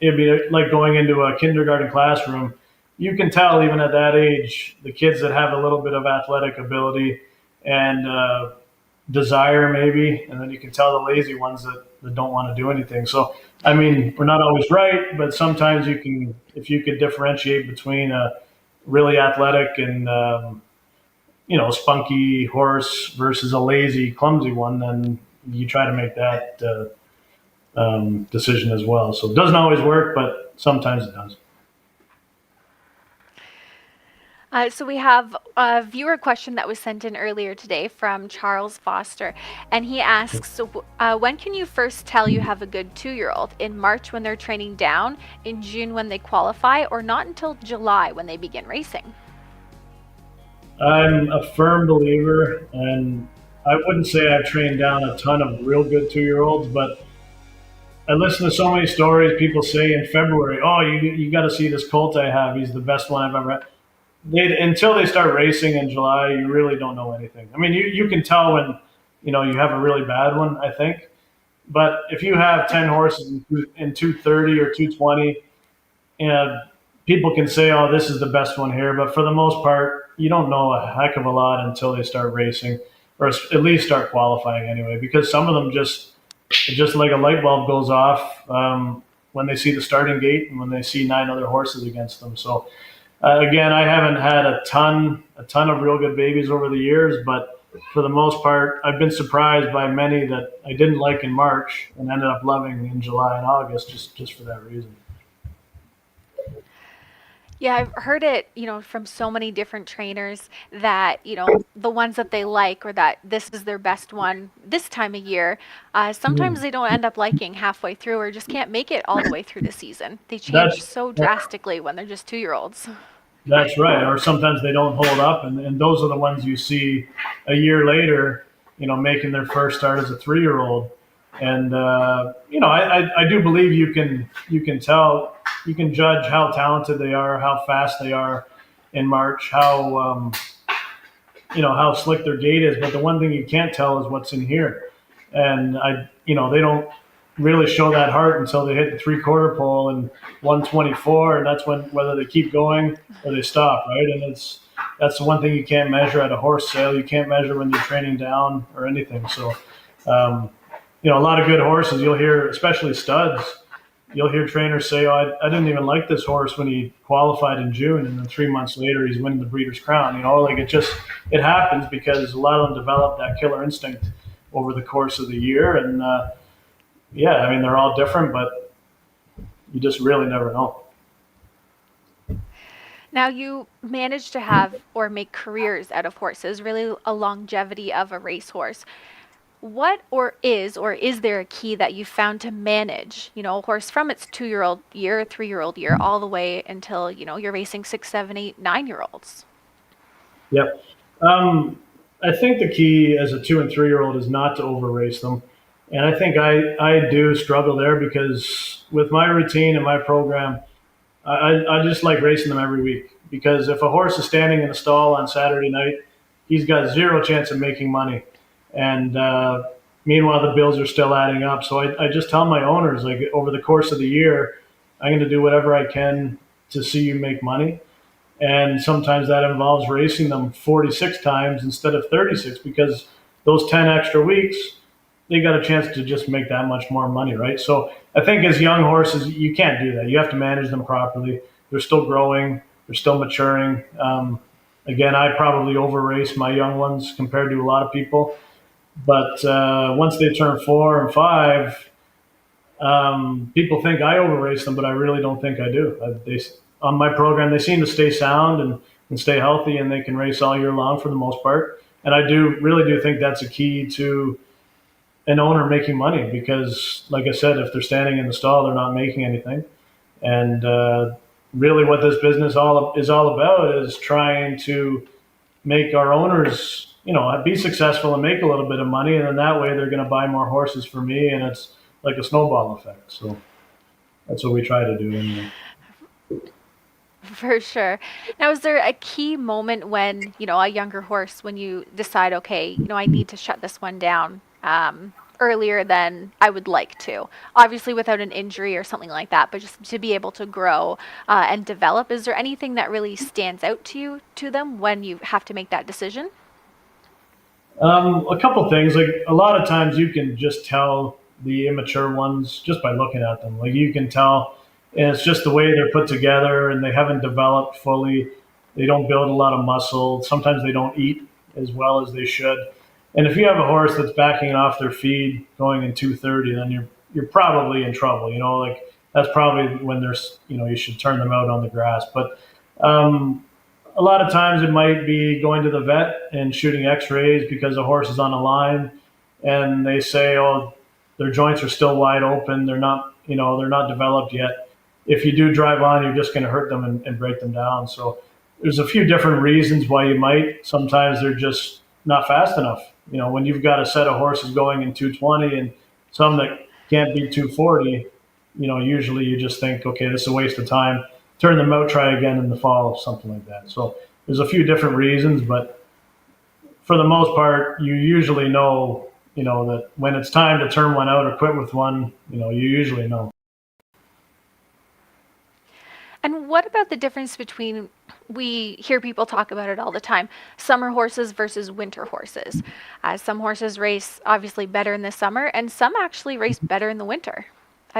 it'd be like going into a kindergarten classroom. You can tell even at that age, the kids that have a little bit of athletic ability and desire maybe, and then you can tell the lazy ones that don't want to do anything. So, we're not always right, but sometimes if you could differentiate between a really athletic and spunky horse versus a lazy, clumsy one, then you try to make that decision as well. So it doesn't always work, but sometimes it does.
So we have a viewer question that was sent in earlier today from Charles Foster, and he asks, when can you first tell you have a good 2-year-old? In March when they're training down, in June when they qualify, or not until July when they begin racing?
I'm a firm believer, and I wouldn't say I've trained down a ton of real good 2-year-olds, but I listen to so many stories. People say in February, "Oh, you got to see this colt I have. He's the best one I've ever had." Until they start racing in July, you really don't know anything. You can tell when you have a really bad one, I think. But if you have 10 horses in 230 or 220, people can say, "Oh, this is the best one here." But for the most part, you don't know a heck of a lot until they start racing. or at least start qualifying anyway, because some of them just like a light bulb goes off when they see the starting gate and when they see 9 other horses against them. So again, I haven't had a ton of real good babies over the years, but for the most part, I've been surprised by many that I didn't like in March and ended up loving in July and August just for that reason.
Yeah, I've heard it, from so many different trainers that, the ones that they like or that this is their best one this time of year, sometimes they don't end up liking halfway through or just can't make it all the way through the season. They change so drastically when they're just 2-year-olds.
That's right. Or sometimes they don't hold up, and those are the ones you see a year later, making their first start as a 3-year-old. And I do believe you can tell, you can judge how talented they are, how fast they are in March, how how slick their gait is. But the one thing you can't tell is what's in here. And they don't really show that heart until they hit the 3/4 pole and 124, and that's whether they keep going or they stop, right? And that's the one thing you can't measure at a horse sale. You can't measure when you're training down or anything. So, a lot of good horses, you'll hear, especially studs, you'll hear trainers say, "Oh, I didn't even like this horse when he qualified in June, and then 3 months later he's winning the Breeders' Crown." Like it happens because a lot of them develop that killer instinct over the course of the year, and they're all different, but you just really never know.
Now, you manage to have or make careers out of horses, really a longevity of a racehorse. What is there a key that you found to manage, a horse from its 2-year-old year, 3-year-old year, all the way until, you're racing 6, 7, 8, 9-year-olds?
Yep. I think the key as a 2 and 3-year-old is not to over race them. And I think I do struggle there because with my routine and my program, I just like racing them every week, because if a horse is standing in a stall on Saturday night, he's got zero chance of making money. And meanwhile, the bills are still adding up. So I just tell my owners, like, over the course of the year, I'm going to do whatever I can to see you make money. And sometimes that involves racing them 46 times instead of 36, because those 10 extra weeks, they got a chance to just make that much more money, right? So I think as young horses, you can't do that. You have to manage them properly. They're still growing. They're still maturing. Again, I probably over race my young ones compared to a lot of people. But once they turn 4 and 5, people think I over race them, but I really don't think I do. On my program, they seem to stay sound and stay healthy, and they can race all year long for the most part. And I really do think that's a key to an owner making money, because, like I said, if they're standing in the stall, they're not making anything. And really what this business is all about is trying to make our owners, be successful and make a little bit of money. And then that way they're going to buy more horses for me, and it's like a snowball effect. So that's what we try to do anyway.
For sure. Now, is there a key moment when, a younger horse, when you decide, okay, I need to shut this one down earlier than I would like to? Obviously without an injury or something like that, but just to be able to grow and develop. Is there anything that really stands out to them when you have to make that decision?
A couple things. Like, a lot of times you can just tell the immature ones just by looking at them. Like, you can tell, and it's just the way they're put together, and they haven't developed fully. They don't build a lot of muscle. Sometimes they don't eat as well as they should. And if you have a horse that's backing off their feed going in 230, then you're probably in trouble. Like, that's probably when there's, you should turn them out on the grass. But a lot of times it might be going to the vet and shooting x-rays because the horse is on a line, and they say, oh, their joints are still wide open. They're not developed yet. If you do drive on, you're just going to hurt them and break them down. So there's a few different reasons why you might. Sometimes they're just not fast enough. When you've got a set of horses going in 220 and some that can't beat 240, usually you just think, okay, this is a waste of time. Turn them out, try again in the fall, something like that. So there's a few different reasons, but for the most part, you usually know, that when it's time to turn one out or quit with one, you usually know.
And what about the difference between we hear people talk about it all the time. Summer horses versus winter horses. Some horses race obviously better in the summer, and some actually race better in the winter.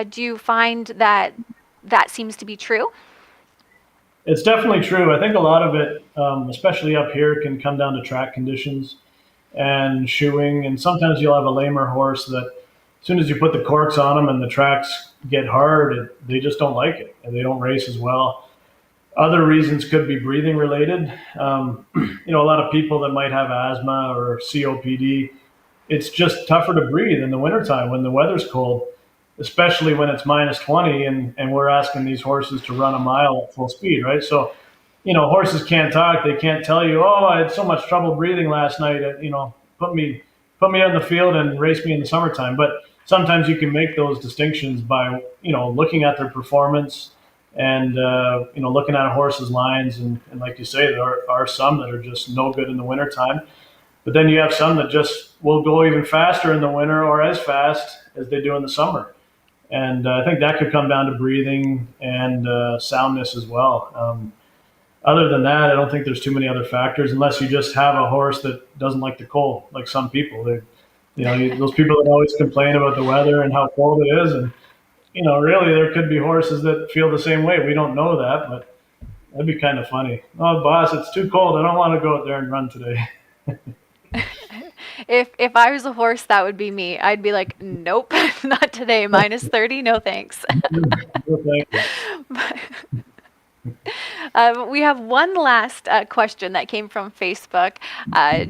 Do you find that that seems to be true?
It's definitely true. I think a lot of it, especially up here, can come down to track conditions and shoeing. And sometimes you'll have a lamer horse that, as soon as you put the corks on them and the tracks get hard, they just don't like it and they don't race as well. Other reasons could be breathing related. A lot of people that might have asthma or COPD, it's just tougher to breathe in the wintertime when the weather's cold, especially when it's minus 20 and we're asking these horses to run a mile at full speed, right? So, horses can't talk. They can't tell you, oh, I had so much trouble breathing last night. Put me on the field and race me in the summertime. But sometimes you can make those distinctions by, looking at their performance and, looking at a horse's lines. And like you say, there are some that are just no good in the wintertime. But then you have some that just will go even faster in the winter or as fast as they do in the summer. And I think that could come down to breathing and soundness as well. Other than that, I don't think there's too many other factors unless you just have a horse that doesn't like the cold, like some people. Those people that always complain about the weather and how cold it is. And, really there could be horses that feel the same way. We don't know that, but that'd be kind of funny. Oh, boss, it's too cold. I don't want to go out there and run today.
If I was a horse, that would be me. I'd be like, nope, not today. Minus 30, no thanks.
No, thank you.
We have one last question that came from Facebook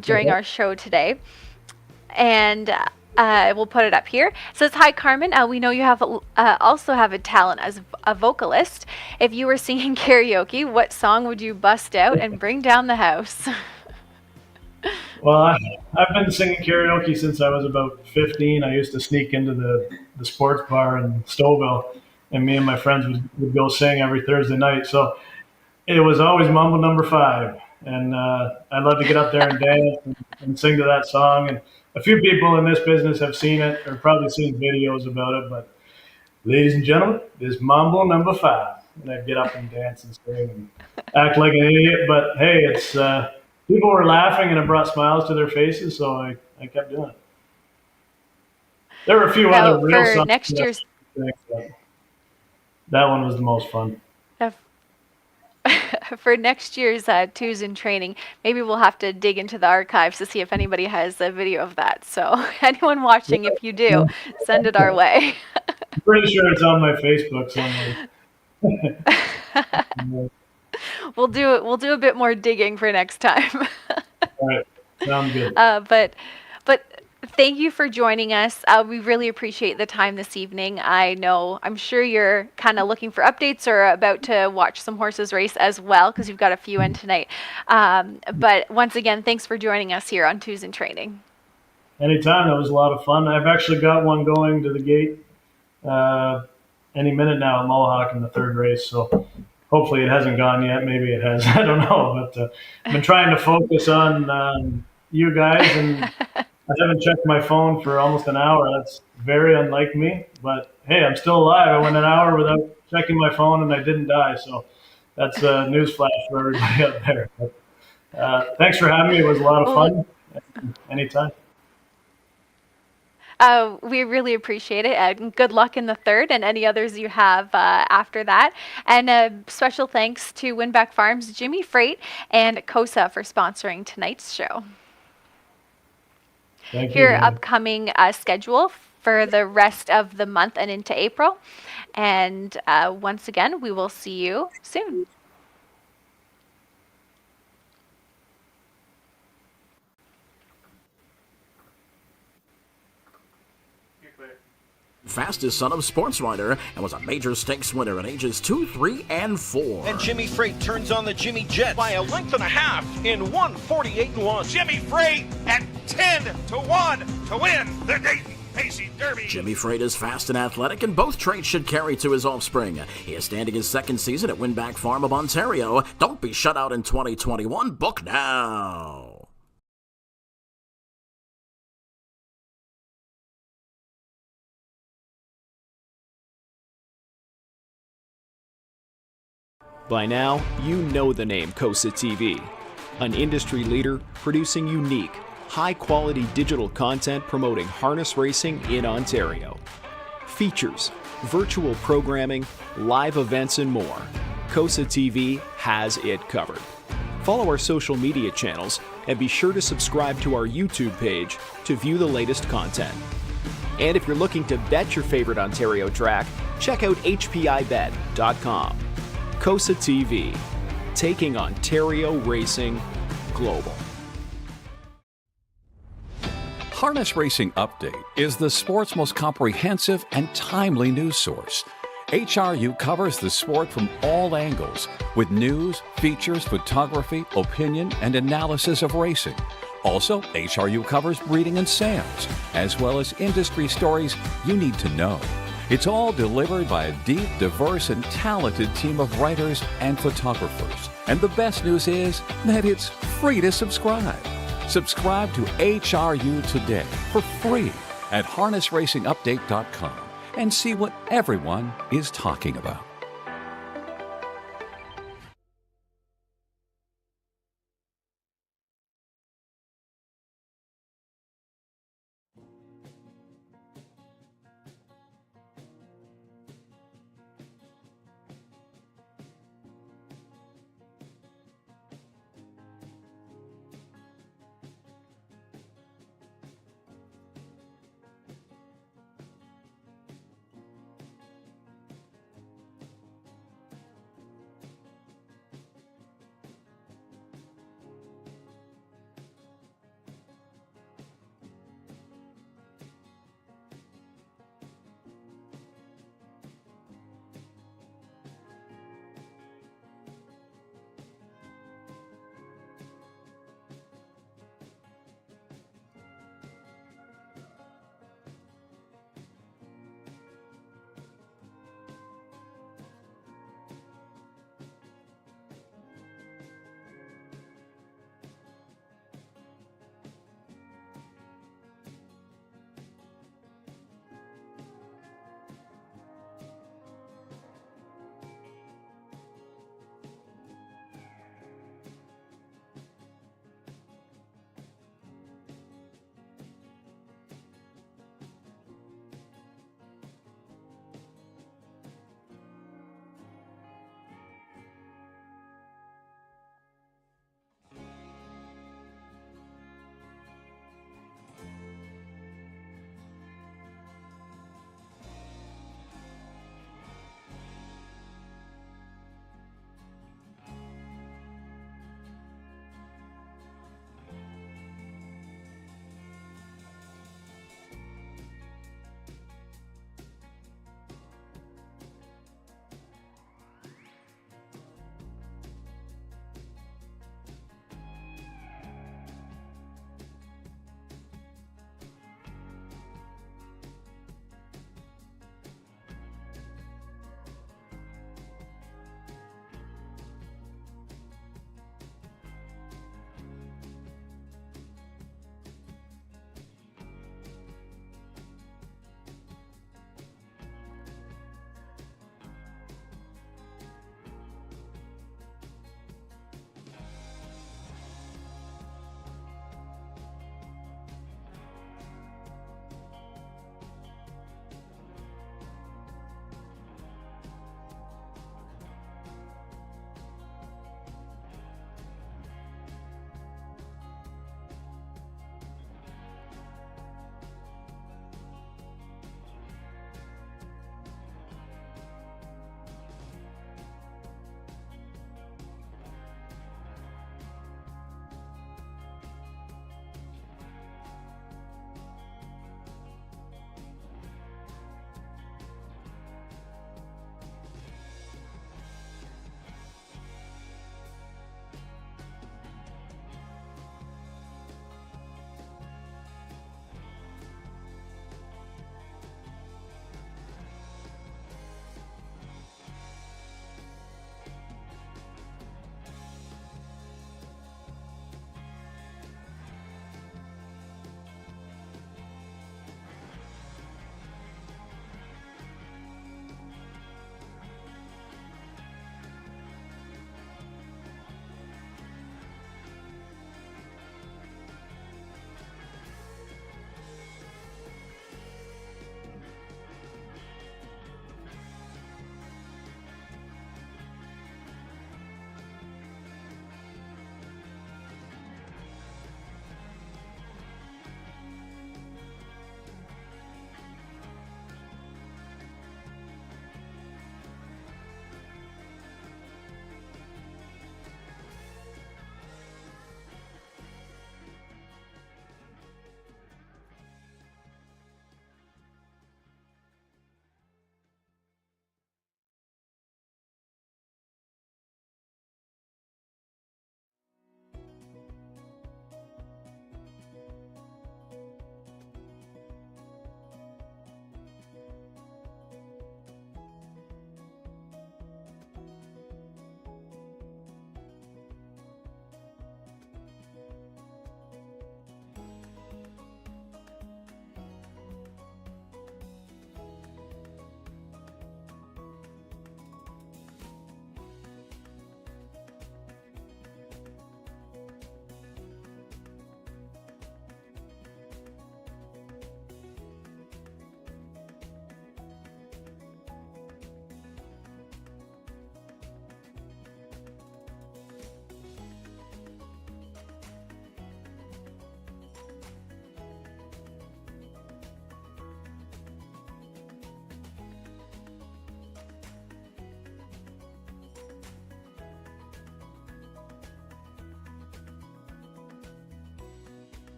during our show today. And we'll put it up here. It says, hi, Carmen. We know you have also have a talent as a vocalist. If you were singing karaoke, what song would you bust out and bring down the house?
Well, I've been singing karaoke since I was about 15. I used to sneak into the sports bar in Stouffville, and me and my friends would go sing every Thursday night. So it was always Mambo Number 5. And I'd love to get up there and dance and sing to that song. And a few people in this business have seen it or probably seen videos about it. But ladies and gentlemen, this Mambo Number 5. And I'd get up and dance and sing and act like an idiot. But hey, it's people were laughing and it brought smiles to their faces, so I kept doing it. There were a few other real songs.
Next year's
that one was the most fun.
For next year's Twos in Training, maybe we'll have to dig into the archives to see if anybody has a video of that. So anyone watching, if you do, send it our way.
I'm pretty sure it's on my Facebook somewhere.
We'll do a bit more digging for next time.
All right, sounds good.
But thank you for joining us. We really appreciate the time this evening. I'm sure you're kind of looking for updates or about to watch some horses race as well, because you've got a few in tonight. But once again, thanks for joining us here on Twos in Training.
Anytime. That was a lot of fun. I've actually got one going to the gate any minute now at Mohawk in the third race. So hopefully it hasn't gone yet. Maybe it has. I don't know. But I've been trying to focus on you guys, and I haven't checked my phone for almost an hour. That's very unlike me. But hey, I'm still alive. I went an hour without checking my phone, and I didn't die. So that's a newsflash for everybody out there. But, thanks for having me. It was a lot of fun. Anytime.
We really appreciate it. Good luck in the third and any others you have after that. And special thanks to Winback Farms, Jimmy Freight, and KOSA for sponsoring tonight's show.
Thank
Your
you.
upcoming schedule for the rest of the month and into April. And once again, we will see you soon.
Fastest son of sports writer and was a major stakes winner at ages 2, 3, and 4.
And Jimmy Freight turns on the Jimmy Jet by a length and a half in 1:48.1.
Jimmy Freight at 10-1 to win the Dayton Pacing Derby.
Jimmy Freight is fast and athletic, and both traits should carry to his offspring. He is standing his second season at Winback Farm of Ontario. Don't be shut out in 2021. Book now.
By now, you know the name KOSA TV, an industry leader producing unique, high-quality digital content promoting harness racing in Ontario. Features, virtual programming, live events, and more. KOSA TV has it covered. Follow our social media channels and be sure to subscribe to our YouTube page to view the latest content. And if you're looking to bet your favorite Ontario track, check out hpibet.com. KOSA TV, taking Ontario racing global.
Harness Racing Update is the sport's most comprehensive and timely news source. HRU covers the sport from all angles with news, features, photography, opinion, and analysis of racing. Also, HRU covers breeding and sales, as well as industry stories you need to know. It's all delivered by a deep, diverse, and talented team of writers and photographers. And the best news is that it's free to subscribe. Subscribe to HRU today for free at harnessracingupdate.com and see what everyone is talking about.